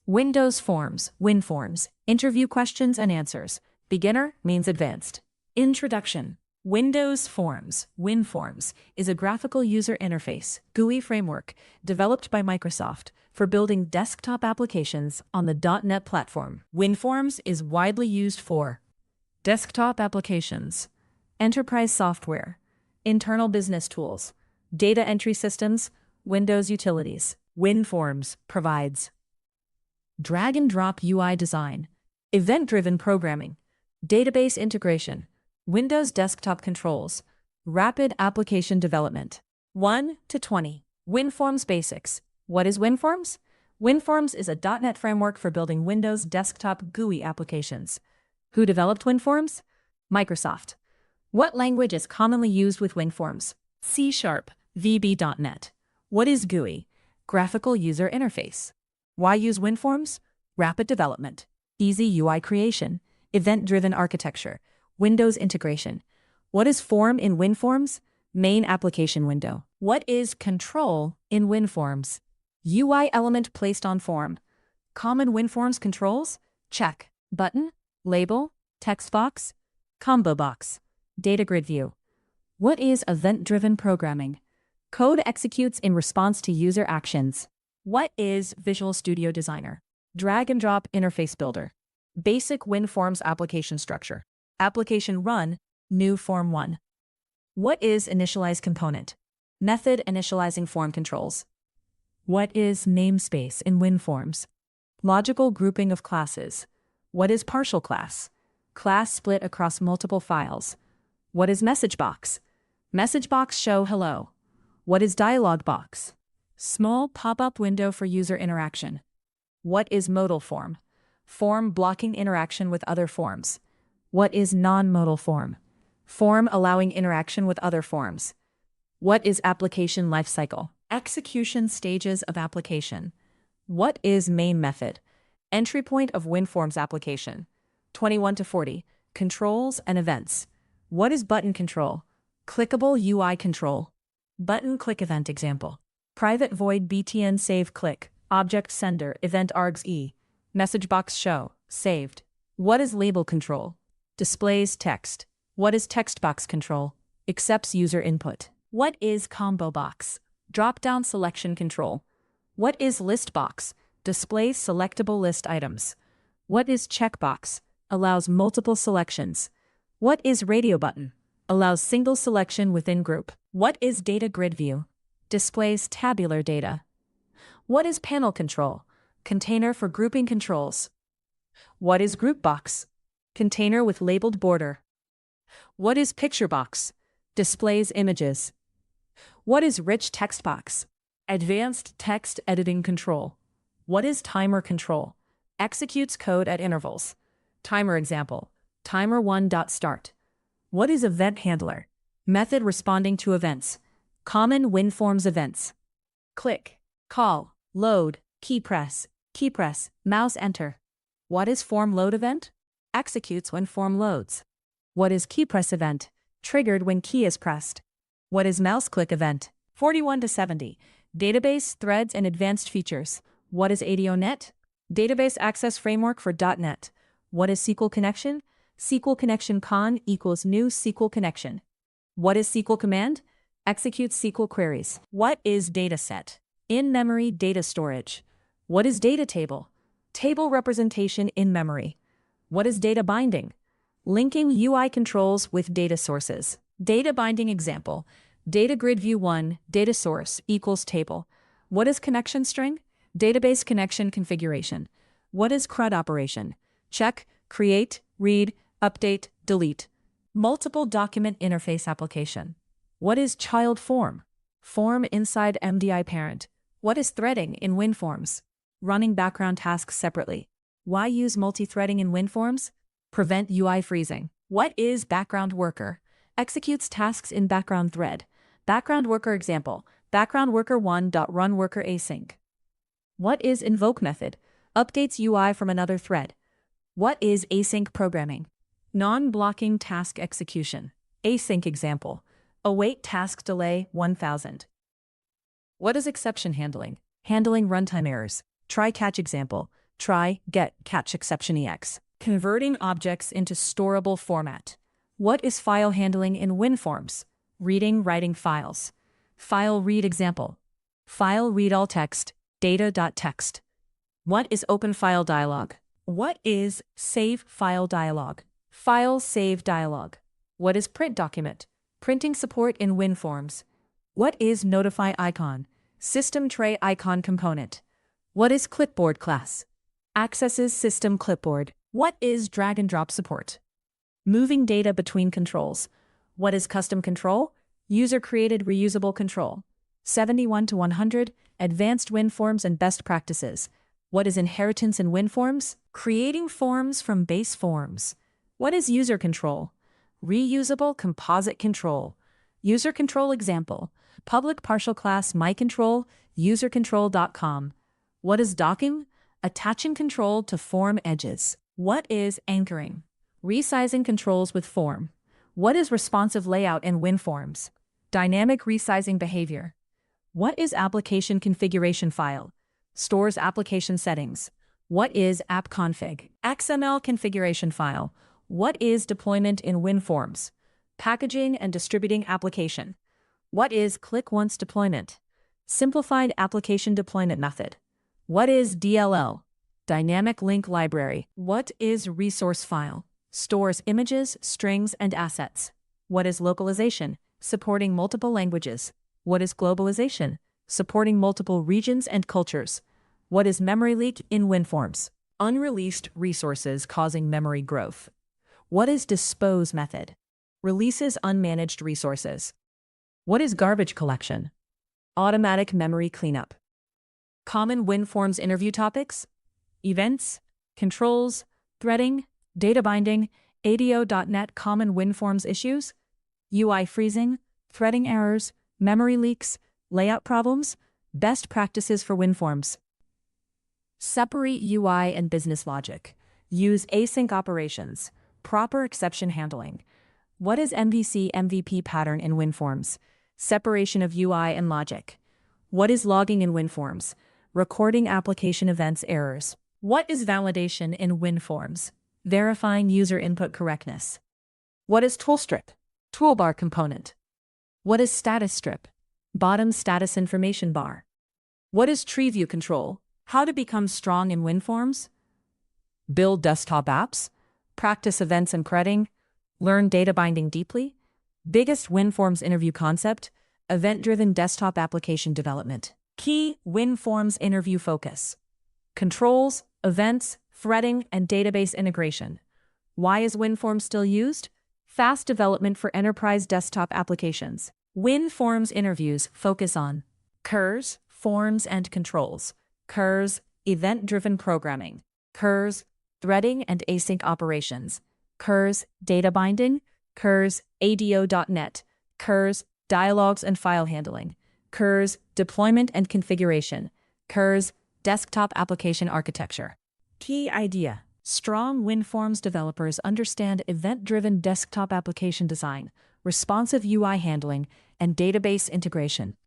Windows Forms, WinForms, interview questions and answers. Beginner means advanced. Introduction. Windows Forms, WinForms, is a graphical user interface (GUI) framework developed by Microsoft for building desktop applications on the .NET platform. WinForms is widely used for desktop applications, enterprise software, internal business tools, data entry systems, Windows utilities. WinForms provides drag-and-drop UI design, event-driven programming, database integration, Windows desktop controls, rapid application development. 1 to 20. WinForms Basics. What is WinForms? WinForms is a .NET framework for building Windows desktop GUI applications. Who developed WinForms? Microsoft. What language is commonly used with WinForms? C#, VB.NET. What is GUI? Graphical user interface. Why use WinForms? Rapid development, easy UI creation, event-driven architecture, Windows integration. What is form in WinForms? Main application window. What is control in WinForms? UI element placed on form. Common WinForms controls? Check. Button, label, text box, combo box, data grid view. What is event-driven programming? Code executes in response to user actions. What is Visual Studio Designer? Drag-and-drop interface builder. Basic WinForms application structure. Application run, new form 1. What is initialize component? Method initializing form controls. What is namespace in WinForms? Logical grouping of classes. What is partial class? Class split across multiple files. What is message box? Message box show hello. What is dialog box? Small pop-up window for user interaction. What is modal form? Form blocking interaction with other forms. What is non-modal form? Form allowing interaction with other forms. What is application lifecycle? Execution stages of application. What is main method? Entry point of WinForms application. 21 to 40. Controls and events. What is button control? Clickable UI control. Button click event example. Private void btn save click. Object sender event args e. Message box show saved. What is label control? Displays text. What is text box control? Accepts user input. What is combo box? Drop-down selection control. What is list box? Displays selectable list items. What is checkbox? Allows multiple selections. What is radio button? Allows single selection within group. What is data grid view? Displays tabular data. What is panel control? Container for grouping controls. What is group box? Container with labeled border. What is picture box? Displays images. What is rich text box? Advanced text editing control. What is timer control? Executes code at intervals. Timer example. Timer 1.start. What is event handler? Method responding to events. Common WinForms events. Click, call, load, key press, mouse enter. What is form load event? Executes when form loads. What is key press event? Triggered when key is pressed. What is mouse click event? 41 to 70. Database, threads, and advanced features. What is ADONet? Database access framework for .NET. What is SQL connection? SQL connection con equals new SQL connection. What is SQL command? Executes SQL queries. What is dataset? In-memory data storage. What is data table? Table representation in memory. What is data binding? Linking UI controls with data sources. Data binding example. Data grid view 1, data source equals table. What is connection string? Database connection configuration. What is CRUD operation? Check, create, read, update, delete. Multiple document interface application. What is child form? Form inside MDI parent. What is threading in WinForms? Running background tasks separately. Why use multi-threading in WinForms? Prevent UI freezing. What is background worker? Executes tasks in background thread. Background worker example. Background worker 1.run worker async. What is invoke method? Updates UI from another thread. What is async programming? Non-blocking task execution. Async example. Await task delay 1000. What is exception handling? Handling runtime errors. Try catch example. Try, get, catch exception EX. Converting objects into storable format. What is file handling in WinForms? Reading, writing files. File read example. File read all text, data.txt. What is open file dialog? What is save file dialog? File save dialog. What is print document? Printing support in WinForms. What is notify icon? System tray icon component. What is clipboard class? Accesses system clipboard. What is drag and drop support? Moving data between controls. What is custom control? User-created reusable control. 71 to 100, advanced WinForms and best practices. What is inheritance in WinForms? Creating forms from base forms. What is user control? Reusable composite control. User control example. Public partial class myControl, usercontrol.com. What is docking? Attaching control to form edges. What is anchoring? Resizing controls with form. What is responsive layout in WinForms? Dynamic resizing behavior. What is application configuration file? Stores application settings. What is appconfig? XML configuration file. What is deployment in WinForms? Packaging and distributing application. What is click once deployment? Simplified application deployment method. What is DLL? Dynamic link library. What is resource file? Stores images, strings, and assets. What is localization? Supporting multiple languages. What is globalization? Supporting multiple regions and cultures. What is memory leak in WinForms? Unreleased resources causing memory growth. What is dispose method? Releases unmanaged resources. What is garbage collection? Automatic memory cleanup. Common WinForms interview topics: events, controls, threading, data binding, ADO.NET Common WinForms issues, UI freezing, threading errors, memory leaks, layout problems, best practices for WinForms. Separate UI and business logic. Use async operations. Proper exception handling. What is MVC MVP pattern in WinForms? Separation of UI and logic. What is logging in WinForms? Recording application events errors. What is validation in WinForms? Verifying user input correctness. What is toolstrip? Toolbar component. What is status strip? Bottom status information bar. What is tree view control? How to become strong in WinForms? Build desktop apps. Practice events and crediting. Learn data binding deeply. Biggest WinForms interview concept: event-driven desktop application development. Key WinForms interview focus: controls, events, threading, and database integration. Why is WinForms still used? Fast development for enterprise desktop applications. WinForms interviews focus on CURS, forms and controls. CURS, event-driven programming. CURS, threading and async operations. CURS, data binding. CURS, ADO.NET. CURS, dialogues and file handling. CURS, deployment and configuration. CURS, desktop application architecture. Key idea: strong WinForms developers understand event-driven desktop application design, responsive UI handling, and database integration.